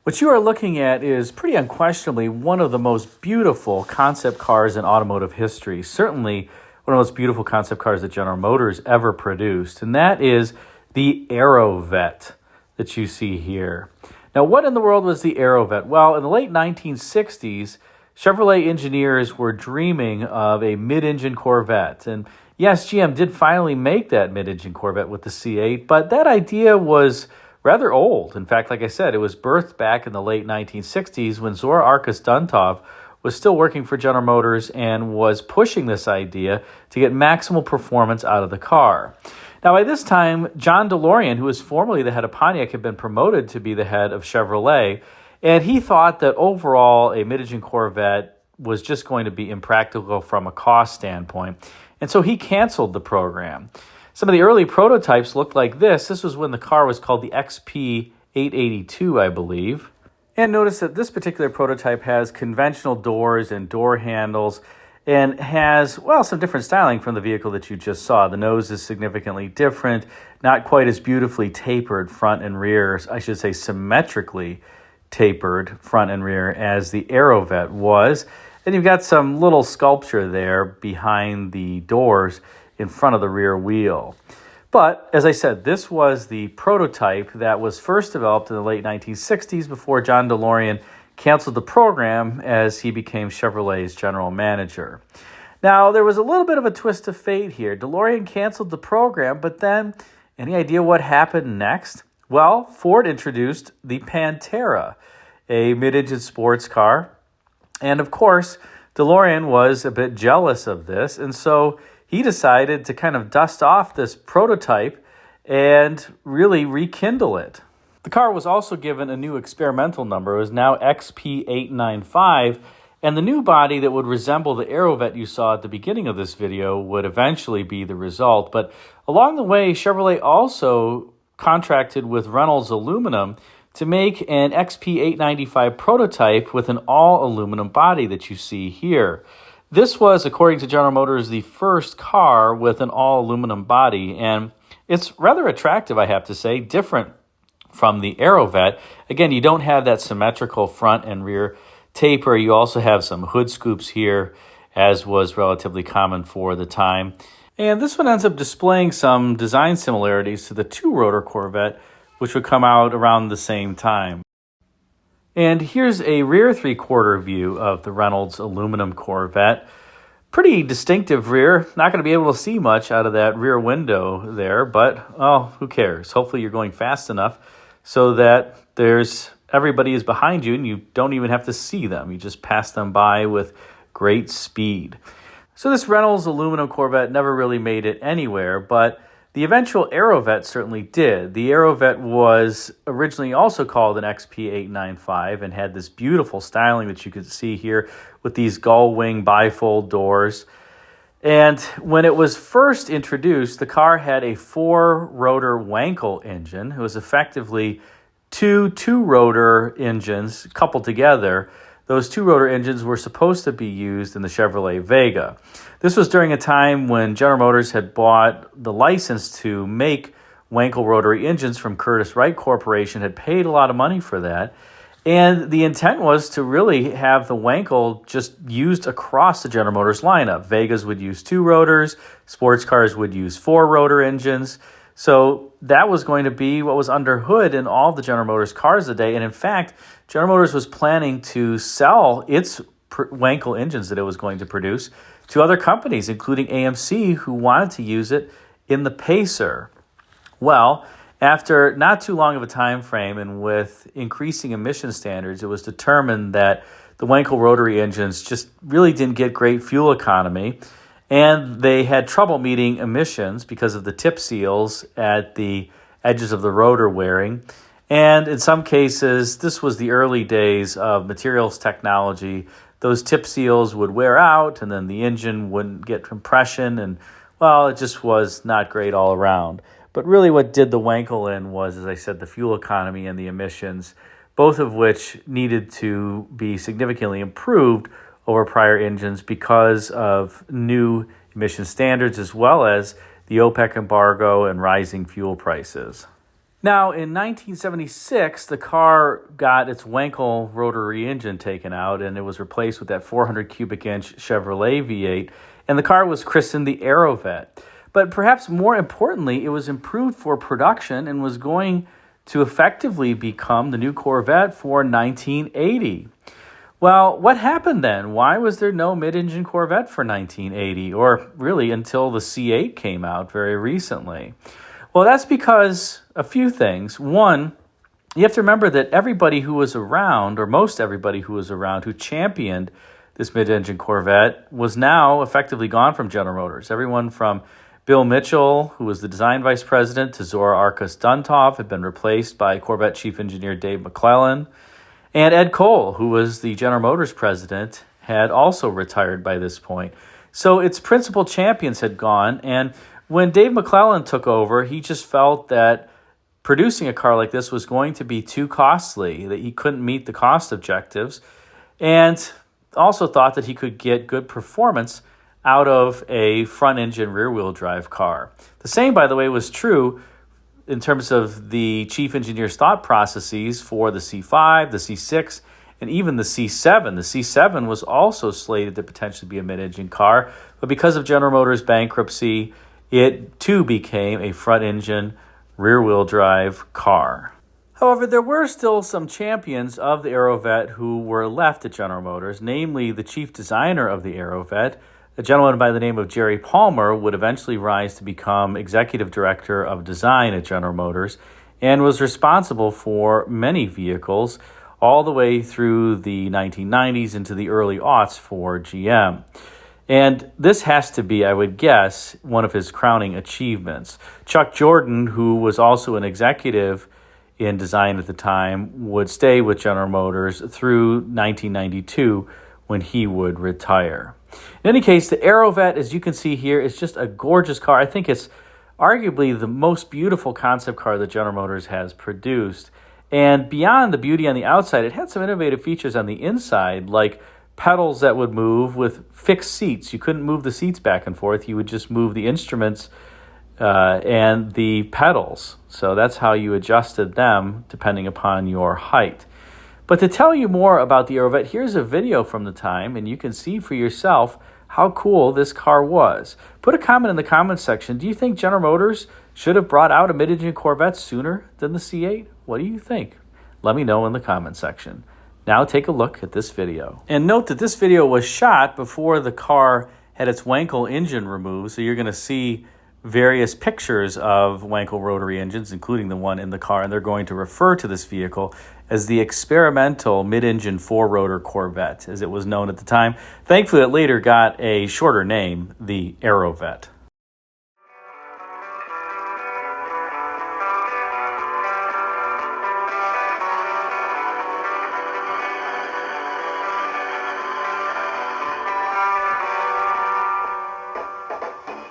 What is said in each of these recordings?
What you are looking at is pretty unquestionably one of the most beautiful concept cars in automotive history. Certainly one of the most beautiful concept cars that General Motors ever produced, and that is the Aerovette that you see here. Now, what in the world was the Aerovette? Well, in the late 1960s, Chevrolet engineers were dreaming of a mid-engine Corvette. And yes, GM did finally make that mid-engine Corvette with the C8, but that idea was rather old. In fact, like I said, it was birthed back in the late 1960s when Zora Arkus Duntov was still working for General Motors and was pushing this idea to get maximal performance out of the car. Now, by this time, John DeLorean, who was formerly the head of Pontiac, had been promoted to be the head of Chevrolet, and he thought that overall a mid-engine Corvette was just going to be impractical from a cost standpoint, and so he canceled the program. Some of the early prototypes looked like this. This was when the car was called the XP882, I believe. And notice that this particular prototype has conventional doors and door handles and has, well, some different styling from the vehicle that you just saw. The nose is significantly different, not quite as beautifully tapered front and rear, I should say symmetrically tapered front and rear as the Aerovette was. And you've got some little sculpture there behind the doors in front of the rear wheel. But, as I said, this was the prototype that was first developed in the late 1960s before John DeLorean canceled the program as he became Chevrolet's general manager. Now, there was a little bit of a twist of fate here. DeLorean canceled the program, but then, any idea what happened next? Well, Ford introduced the Pantera, a mid-engine sports car. And, of course, DeLorean was a bit jealous of this, and so he decided to kind of dust off this prototype and really rekindle it. The car was also given a new experimental number. It was now XP895, and the new body that would resemble the Aerovette you saw at the beginning of this video would eventually be the result. But along the way, Chevrolet also contracted with Reynolds Aluminum to make an XP895 prototype with an all-aluminum body that you see here. This was, according to General Motors, the first car with an all-aluminum body, and it's rather attractive, I have to say, different from the Aerovette. Again, you don't have that symmetrical front and rear taper. You also have some hood scoops here, as was relatively common for the time. And this one ends up displaying some design similarities to the two-rotor Corvette, which would come out around the same time. And here's a rear three-quarter view of the Reynolds aluminum Corvette. Pretty distinctive rear. Not going to be able to see much out of that rear window there, but, oh, who cares? Hopefully you're going fast enough so that everybody is behind you and you don't even have to see them. You just pass them by with great speed. So this Reynolds aluminum Corvette never really made it anywhere, but the eventual Aerovette certainly did. The Aerovette was originally also called an XP895 and had this beautiful styling that you can see here with these gull wing bifold doors. And when it was first introduced, the car had a four-rotor Wankle engine. It was effectively two-rotor engines coupled together. Those two-rotor engines were supposed to be used in the Chevrolet Vega. This was during a time when General Motors had bought the license to make Wankle rotary engines from Curtiss-Wright Corporation, had paid a lot of money for that, and the intent was to really have the Wankle just used across the General Motors lineup. Vegas would use two rotors, sports cars would use four-rotor engines, so that was going to be what was under hood in all of the General Motors cars today. And in fact, General Motors was planning to sell its Wankle engines that it was going to produce to other companies, including AMC, who wanted to use it in the Pacer. Well, after not too long of a time frame and with increasing emission standards, it was determined that the Wankle rotary engines just really didn't get great fuel economy, and they had trouble meeting emissions because of the tip seals at the edges of the rotor wearing. And in some cases, this was the early days of materials technology. Those tip seals would wear out, and then the engine wouldn't get compression, and, well, it just was not great all around. But really what did the Wankle in was, as I said, the fuel economy and the emissions, both of which needed to be significantly improved over prior engines because of new emission standards as well as the OPEC embargo and rising fuel prices. Now, in 1976, the car got its Wankle rotary engine taken out, and it was replaced with that 400 cubic inch Chevrolet V8, and the car was christened the Aerovette. But perhaps more importantly, it was improved for production and was going to effectively become the new Corvette for 1980. Well, what happened then? Why was there no mid-engine Corvette for 1980, or really until the C8 came out very recently? Well, that's because a few things. One, you have to remember that everybody who was around, or most everybody who was around, who championed this mid-engine Corvette was now effectively gone from General Motors. Everyone from Bill Mitchell, who was the design vice president, to Zora Arkus Duntov had been replaced by Corvette chief engineer Dave McClellan. And Ed Cole, who was the General Motors president, had also retired by this point. So its principal champions had gone, and when Dave McClellan took over, he just felt that producing a car like this was going to be too costly, that he couldn't meet the cost objectives, and also thought that he could get good performance out of a front-engine rear-wheel drive car. The same, by the way, was true in terms of the chief engineer's thought processes for the C5, the C6, and even the C7. The C7 was also slated to potentially be a mid-engine car, but because of General Motors' bankruptcy, it too became a front-engine, rear-wheel drive car. However, there were still some champions of the Aerovette who were left at General Motors, namely the chief designer of the Aerovette, a gentleman by the name of Jerry Palmer, would eventually rise to become executive director of design at General Motors and was responsible for many vehicles all the way through the 1990s into the early aughts for GM. And this has to be, I would guess, one of his crowning achievements. Chuck Jordan, who was also an executive in design at the time, would stay with General Motors through 1992 when he would retire. In any case, the Aerovette, as you can see here, is just a gorgeous car. I think it's arguably the most beautiful concept car that General Motors has produced. And beyond the beauty on the outside, it had some innovative features on the inside, like pedals that would move with fixed seats. You couldn't move the seats back and forth. You would just move the instruments and the pedals. So that's how you adjusted them depending upon your height. But to tell you more about the Aerovette, here's a video from the time, and you can see for yourself how cool this car was. Put a comment in the comments section. Do you think General Motors should have brought out a mid-engine Corvette sooner than the C8? What do you think? Let me know in the comment section. Now take a look at this video. And note that this video was shot before the car had its Wankle engine removed, so you're going to see various pictures of Wankle rotary engines, including the one in the car, and they're going to refer to this vehicle as the experimental mid-engine four-rotor Corvette, as it was known at the time. Thankfully, it later got a shorter name, the Aerovette.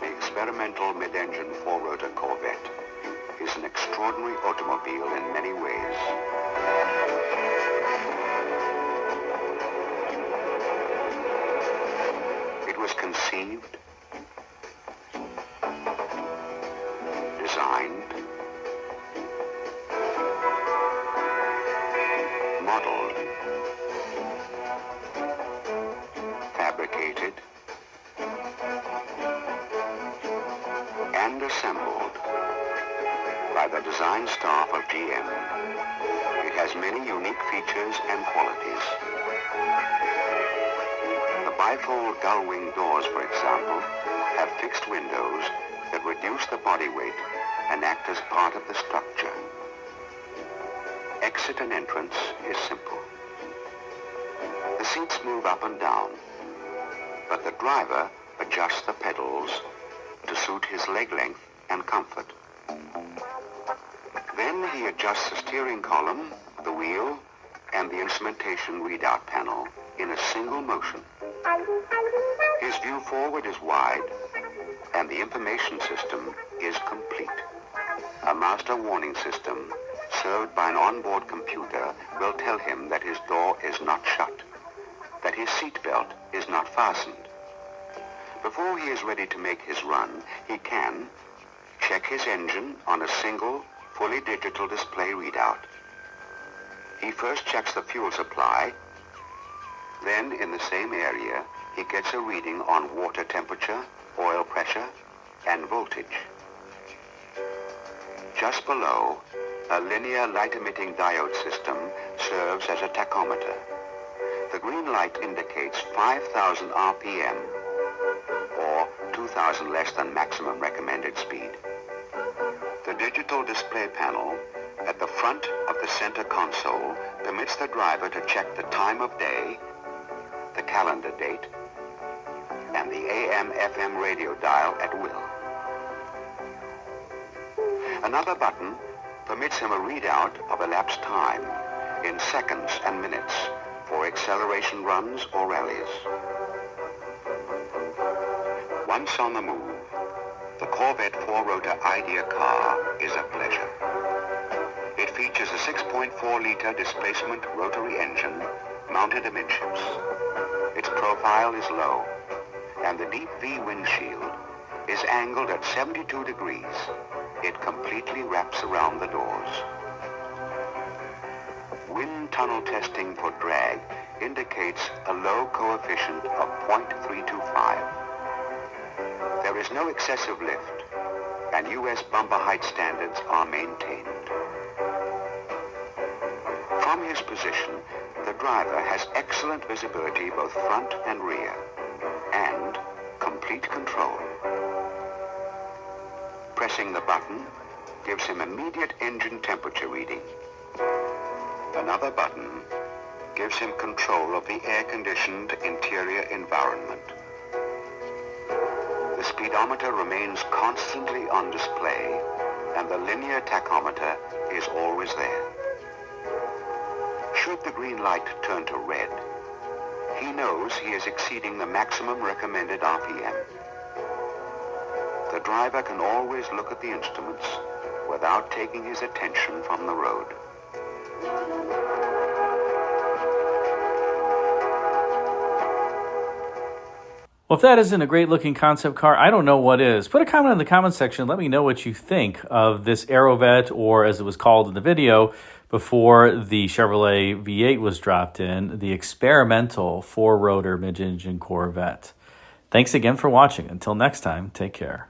Experimental mid-engine four-rotor Corvette is an extraordinary automobile in many ways. It was conceived, designed, modeled, fabricated, and assembled by the design staff of GM. It has many unique features and qualities. The bifold gull-wing doors, for example, have fixed windows that reduce the body weight and act as part of the structure. Exit and entrance is simple. The seats move up and down, but the driver adjusts the pedals to suit his leg length and comfort. Then he adjusts the steering column, the wheel, and the instrumentation readout panel in a single motion. His view forward is wide, and the information system is complete. A master warning system served by an onboard computer will tell him that his door is not shut, that his seatbelt is not fastened. Before he is ready to make his run, he can check his engine on a single fully digital display readout. He first checks the fuel supply. Then, in the same area, he gets a reading on water temperature, oil pressure, and voltage. Just below, a linear light-emitting diode system serves as a tachometer. The green light indicates 5,000 RPM, or 2,000 less than maximum recommended speed. The digital display panel at the front of the center console permits the driver to check the time of day, the calendar date, and the AM/FM radio dial at will. Another button permits him a readout of elapsed time in seconds and minutes for acceleration runs or rallies. Once on the move, the Corvette 4-rotor Idea car is a pleasure. It features a 6.4-liter displacement rotary engine mounted amidships. Its profile is low, and the deep V windshield is angled at 72 degrees. It completely wraps around the doors. Wind tunnel testing for drag indicates a low coefficient of 0.325. There is no excessive lift, and U.S. bumper height standards are maintained. From his position, the driver has excellent visibility both front and rear, and complete control. Pressing the button gives him immediate engine temperature reading. Another button gives him control of the air-conditioned interior environment. The speedometer remains constantly on display, and the linear tachometer is always there. Should the green light turn to red, he knows he is exceeding the maximum recommended RPM. The driver can always look at the instruments without taking his attention from the road. Well, if that isn't a great-looking concept car, I don't know what is. Put a comment in the comment section. Let me know what you think of this Aerovette, or as it was called in the video before the Chevrolet V8 was dropped in, the experimental 4-rotor mid-engine Corvette. Thanks again for watching. Until next time, take care.